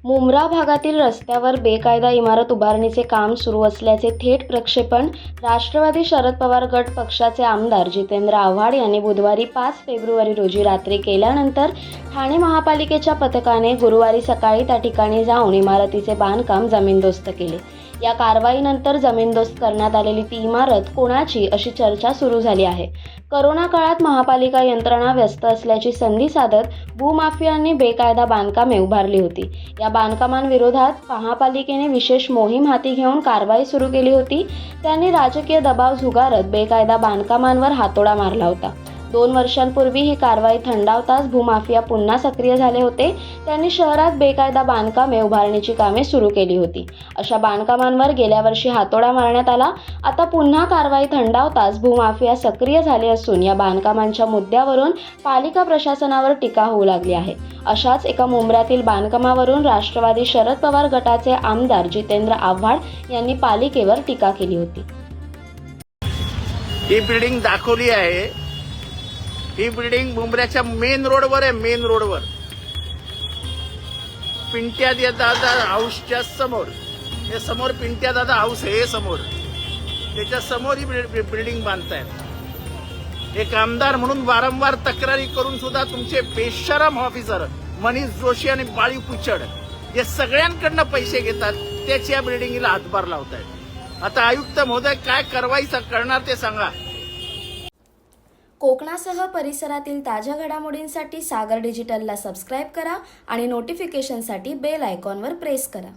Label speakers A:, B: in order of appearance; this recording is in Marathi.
A: मुंब्रा भागातील रस्त्यावर बेकायदा इमारत उभारणीचे काम सुरू असल्याचे थेट प्रक्षेपण राष्ट्रवादी शरद पवार गट पक्षाचे आमदार जितेंद्र आव्हाड यांनी बुधवारी 5 फेब्रुवारी रोजी रात्री केल्यानंतर ठाणे महापालिकेच्या पथकाने गुरुवारी सकाळी त्या ठिकाणी जाऊन इमारतीचे बांधकाम जमीनदोस्त केले। या कारवाईनंतर जमीनदोस्त करण्यात आलेली ती इमारत कोणाची अशी चर्चा सुरू झाली आहे। कोरोना काळात महापालिका यंत्रणा व्यस्त असल्याची संधी साधत भूमाफियांनी बेकायदा बांधकामे उभारली होती। या बांधकामांविरोधात महापालिकेने विशेष मोहीम हाती घेऊन कारवाई सुरू केली होती। त्यांनी राजकीय दबाव झुगारत बेकायदा बांधकामांवर हातोडा मारला होता। 2 वर्षांपूर्वी ही कारवाई थंडावताच भूमाफिया पुन्हा सक्रिय झाले होते। त्यांनी शहरात बेकायदा बांधकामे उभारण्याची कामे सुरू केली होती। अशा बांधकामांवर गेल्या वर्षी हातोडा मारण्यात आला। आता पुन्हा कारवाई थंडावताच भूमाफिया सक्रिय झाले असून या बांधकामांच्या मुद्द्यावरून पालिका प्रशासनावर टीका होऊ लागली आहे। अशाच एका मुंब्र्यातील बांधकामावरून राष्ट्रवादी शरद पवार गटाचे आमदार जितेंद्र आव्हाड यांनी पालिकेवर टीका केली होती।
B: ही बिल्डिंग दाखवली आहे। ही बिल्डिंग मुंब्र्याच्या मेन रोडवर आहे। मेन रोडवर पिंट्या दादा हाऊसच्या समोर, हे समोर पिंट्या दादा हाऊस आहे, हे समोर त्याच्या समोर ही बिल्डिंग बांधतायत। एक आमदार म्हणून वारंवार तक्रारी करून सुद्धा तुमचे बेशरम ऑफिसर मनीष जोशी आणि बाळी पुचड हे सगळ्यांकडनं पैसे घेतात, त्याच या बिल्डिंगला हातभार लावतायत। आता आयुक्त महोदय काय कारवाई करणार ते सांगा।
A: कोकणासह परिसरातील ताज्या घडामोडींसाठी सागर डिजिटलला सबस्क्राईब करा आणि नोटिफिकेशनसाठी बेल आयकॉनवर प्रेस करा।